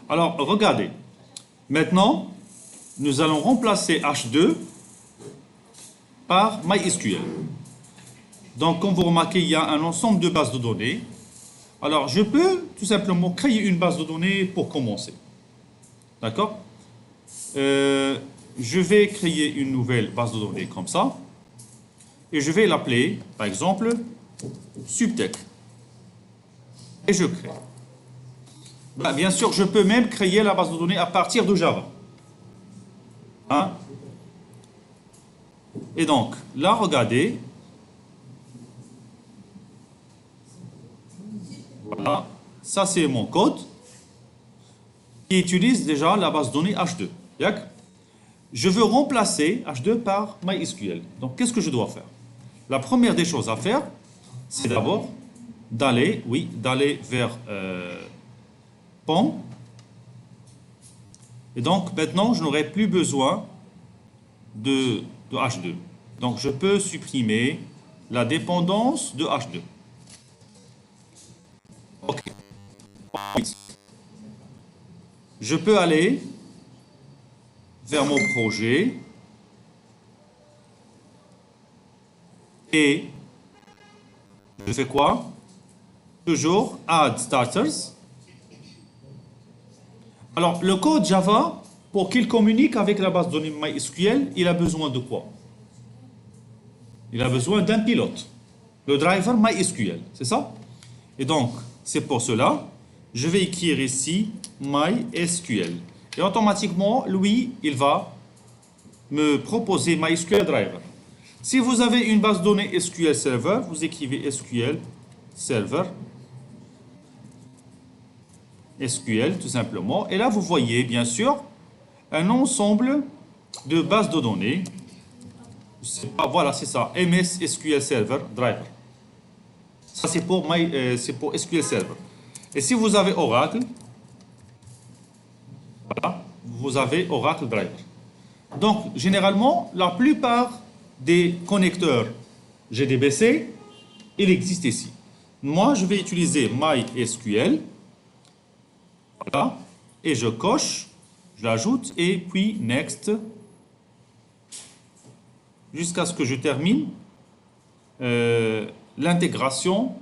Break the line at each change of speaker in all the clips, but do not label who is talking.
Alors, regardez. Maintenant, nous allons remplacer H2 par MySQL. Donc, comme vous remarquez, il y a un ensemble de bases de données. Alors, je peux tout simplement créer une base de données pour commencer. D'accord? Je vais créer une nouvelle base de données comme ça. Et je vais l'appeler, par exemple, Subtech. Et je crée. Bien sûr, je peux même créer la base de données à partir de Java. Hein? Et donc, là, regardez. Voilà. Ça, c'est mon code qui utilise déjà la base de données H2. Je veux remplacer H2 par MySQL. Donc, qu'est-ce que je dois faire? La première des choses à faire, c'est d'abord d'aller vers POM. Et donc, maintenant, je n'aurai plus besoin de H2. Donc, je peux supprimer la dépendance de H2. OK. Je peux aller vers mon projet et je fais quoi? Toujours add starters. Alors, le code Java, pour qu'il communique avec la base de données MySQL, il a besoin de quoi? Il a besoin d'un pilote, le driver MySQL, c'est ça? Et donc, c'est pour cela, je vais écrire ici MySQL. Et automatiquement, lui, il va me proposer MySQL Driver. Si vous avez une base de données SQL Server, vous écrivez SQL Server, SQL tout simplement. Et là, vous voyez bien sûr un ensemble de bases de données. Voilà, c'est ça, MS SQL Server Driver. Ça, c'est pour SQL Server. Et si vous avez Oracle, voilà, vous avez Oracle Driver. Donc, généralement, la plupart des connecteurs JDBC, il existe ici. Moi, je vais utiliser MySQL. Voilà. Et je coche, je l'ajoute, et puis Next, jusqu'à ce que je termine l'intégration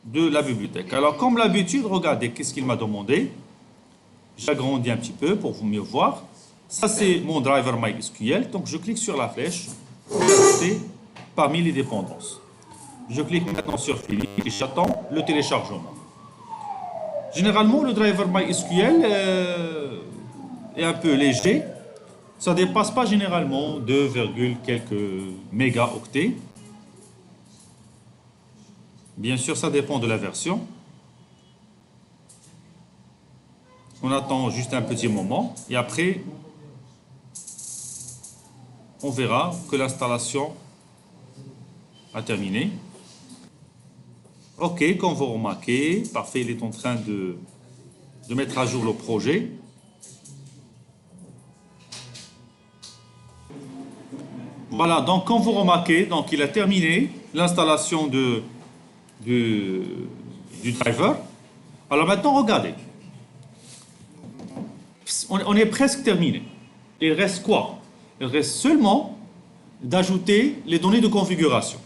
de la bibliothèque. Alors, comme l'habitude, regardez qu'est-ce qu'il m'a demandé. J'agrandis un petit peu pour vous mieux voir. Ça, c'est mon driver MySQL. Donc, je clique sur la flèche pour ajouter parmi les dépendances. Je clique maintenant sur Finish et j'attends le téléchargement. Généralement, le driver MySQL est un peu léger. Ça ne dépasse pas généralement 2, quelques mégaoctets. Bien sûr, ça dépend de la version. On attend juste un petit moment et après, on verra que l'installation a terminé. OK, comme vous remarquez, parfait, il est en train de mettre à jour le projet. Voilà, donc comme vous remarquez, donc il a terminé l'installation du driver. Alors maintenant, regardez. On est presque terminé. Il reste quoi? Il reste seulement d'ajouter les données de configuration.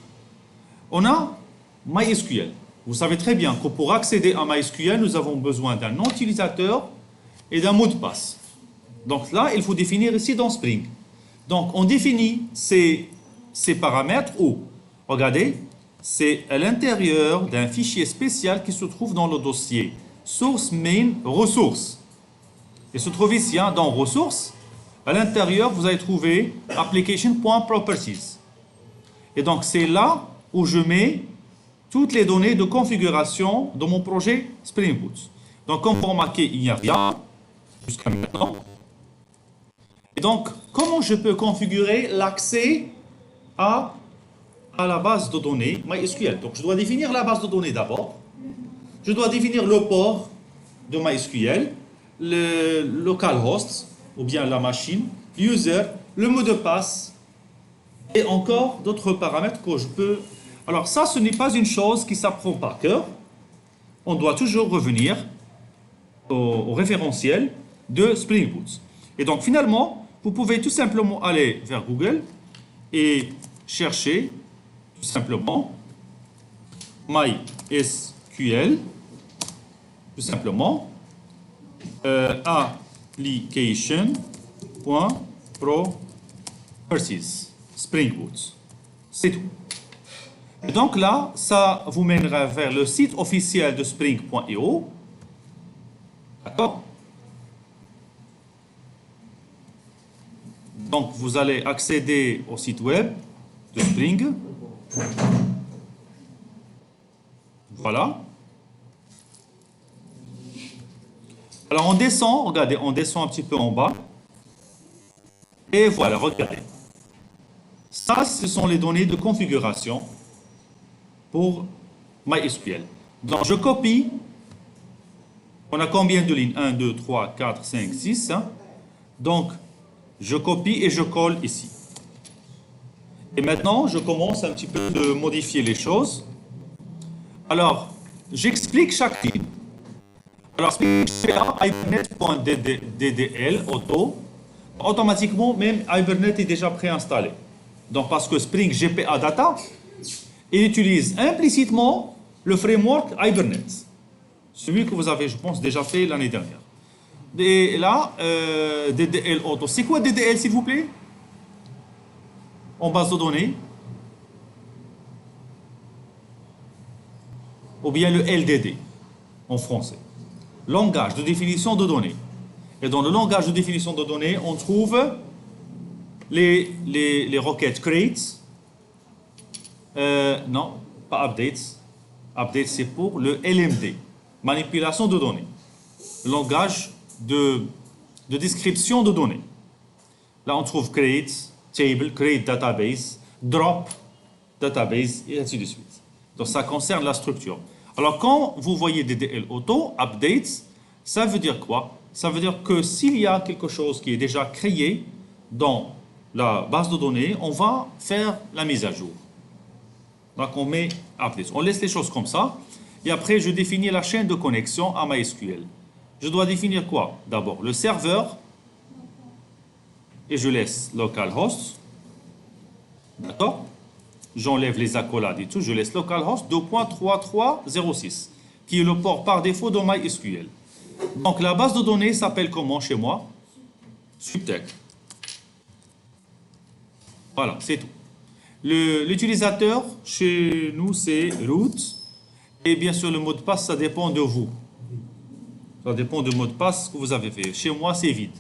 On a MySQL. Vous savez très bien que pour accéder à MySQL, nous avons besoin d'un nom utilisateur et d'un mot de passe. Donc là, il faut définir ici dans Spring. Donc on définit ces paramètres où, regardez, c'est à l'intérieur d'un fichier spécial qui se trouve dans le dossier source main ressources. Il se trouve ici, hein, dans ressources. À l'intérieur, vous allez trouver application.properties. Et donc c'est là où je mets toutes les données de configuration de mon projet Spring Boot. Donc, comme vous remarquez, il n'y a rien jusqu'à maintenant. Et donc, comment je peux configurer l'accès à la base de données MySQL? Donc, je dois définir la base de données d'abord. Je dois définir le port de MySQL, le localhost, ou bien la machine, user, le mot de passe, et encore d'autres paramètres que je peux... Alors ça, ce n'est pas une chose qui s'apprend par cœur. On doit toujours revenir au référentiel de Spring Boot. Et donc finalement, vous pouvez tout simplement aller vers Google et chercher tout simplement MySQL, tout simplement application.properties Spring Boot. C'est tout. Et donc là, ça vous mènera vers le site officiel de Spring.io. D'accord? Donc vous allez accéder au site web de Spring. Voilà. Alors on descend, regardez, on descend un petit peu en bas. Et voilà, regardez. Ça, ce sont les données de configuration pour MySQL. Donc je copie. On a combien de lignes? 1, 2, 3, 4, 5, 6. Hein? Donc je copie et je colle ici. Et maintenant, je commence un petit peu de modifier les choses. Alors, j'explique chaque ligne. Alors, Hibernate.ddl auto, automatiquement, même Hibernate est déjà préinstallé. Donc, parce que Spring GPA Data, il utilise implicitement le framework Hibernate. Celui que vous avez, je pense, déjà fait l'année dernière. Et là, DDL auto. C'est quoi DDL, s'il vous plaît? En base de données. Ou bien le LDD, en français. Langage de définition de données. Et dans le langage de définition de données, on trouve les requêtes create. Non, pas updates. Update, c'est pour le LMD. Manipulation de données. Langage de description de données. Là, on trouve create, table, create database, drop, database, et ainsi de suite. Donc, ça concerne la structure. Alors, quand vous voyez DDL auto, updates, ça veut dire quoi? Ça veut dire que s'il y a quelque chose qui est déjà créé dans la base de données, on va faire la mise à jour. Donc, on met updates. On laisse les choses comme ça. Et après, je définis la chaîne de connexion à MySQL. Je dois définir quoi? D'abord, le serveur. Et je laisse localhost. D'accord? J'enlève les accolades et tout. Je laisse localhost 2.3306, qui est le port par défaut de MySQL. Donc, la base de données s'appelle comment chez moi? Subtech. Voilà, c'est tout. L'utilisateur, chez nous, c'est root. Et bien sûr, le mot de passe, ça dépend de vous. Ça dépend du mot de passe que vous avez fait. Chez moi, c'est vide.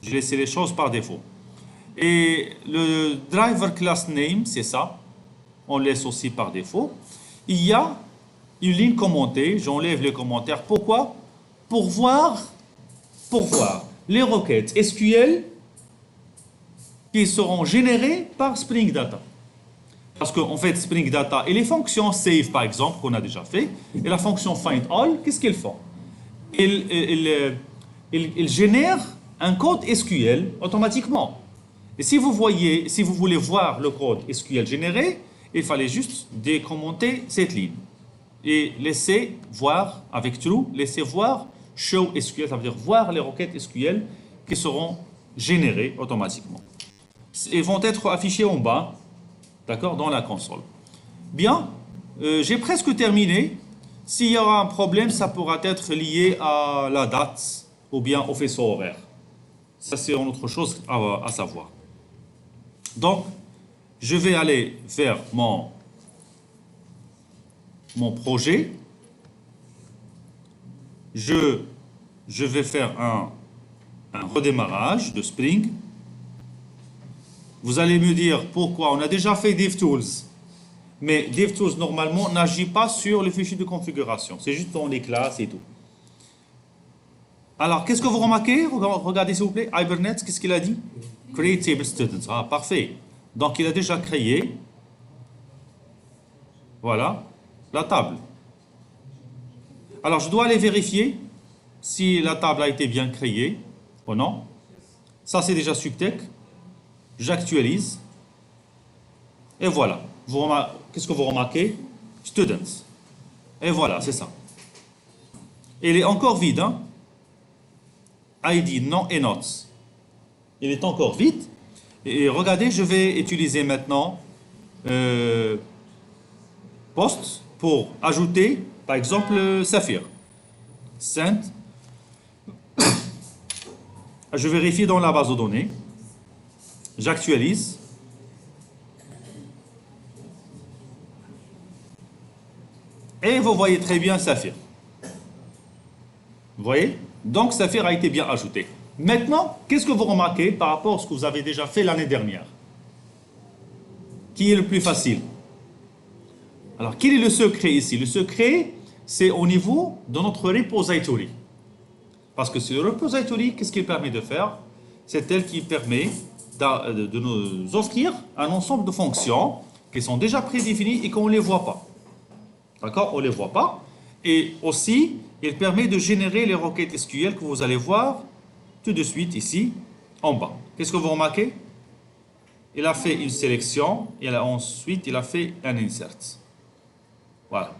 J'ai laissé les choses par défaut. Et le driver class name, c'est ça. On laisse aussi par défaut. Il y a une ligne commentée. J'enlève les commentaires. Pourquoi? Pour voir les requêtes SQL qui seront générées par Spring Data. Parce qu'en fait, Spring Data et les fonctions save, par exemple, qu'on a déjà fait, et la fonction find all, qu'est-ce qu'elles font? Ils génèrent un code SQL automatiquement. Et si vous voulez voir le code SQL généré, il fallait juste décommenter cette ligne. Et laisser voir, avec true, laisser voir show SQL, ça veut dire voir les requêtes SQL qui seront générées automatiquement. Et vont être affichées en bas, d'accord, dans la console. Bien, j'ai presque terminé. S'il y aura un problème, ça pourra être lié à la date ou bien au faisceau horaire. Ça, c'est une autre chose à savoir. Donc, je vais aller vers mon projet. Je vais faire un redémarrage de Spring. Vous allez me dire pourquoi. On a déjà fait DevTools. Mais DevTools, normalement, n'agit pas sur le fichier de configuration. C'est juste dans les classes et tout. Alors, qu'est-ce que vous remarquez? Regardez, s'il vous plaît. Hibernate, qu'est-ce qu'il a dit? Create table students. Ah, parfait. Donc, il a déjà créé, voilà, la table. Alors, je dois aller vérifier si la table a été bien créée ou non. Ça, c'est déjà Subtech. J'actualise. Et voilà. Qu'est-ce que vous remarquez? Students. Et voilà, c'est ça. Il est encore vide, hein? ID, non et notes. Il est encore vide. Et regardez, je vais utiliser maintenant post pour ajouter, par exemple, Saphir. Send. Je vérifie dans la base de données. J'actualise. Et vous voyez très bien Saphir. Vous voyez? Donc Saphir a été bien ajouté. Maintenant, qu'est-ce que vous remarquez par rapport à ce que vous avez déjà fait l'année dernière? Qui est le plus facile? Alors, quel est le secret ici? Le secret, c'est au niveau de notre repository. Parce que ce repository, qu'est-ce qu'il permet de faire? C'est elle qui permet de nous offrir un ensemble de fonctions qui sont déjà prédéfinies et qu'on ne les voit pas. D'accord? On ne les voit pas. Et aussi, il permet de générer les requêtes SQL que vous allez voir tout de suite ici, en bas. Qu'est-ce que vous remarquez? Il a fait une sélection et ensuite il a fait un insert. Voilà.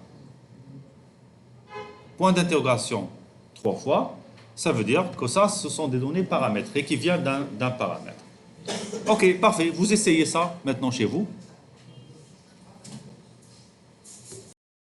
Point d'interrogation 3 fois. Ça veut dire que ça, ce sont des données paramétrées qui viennent d'un paramètre. Ok, parfait. Vous essayez ça maintenant chez vous.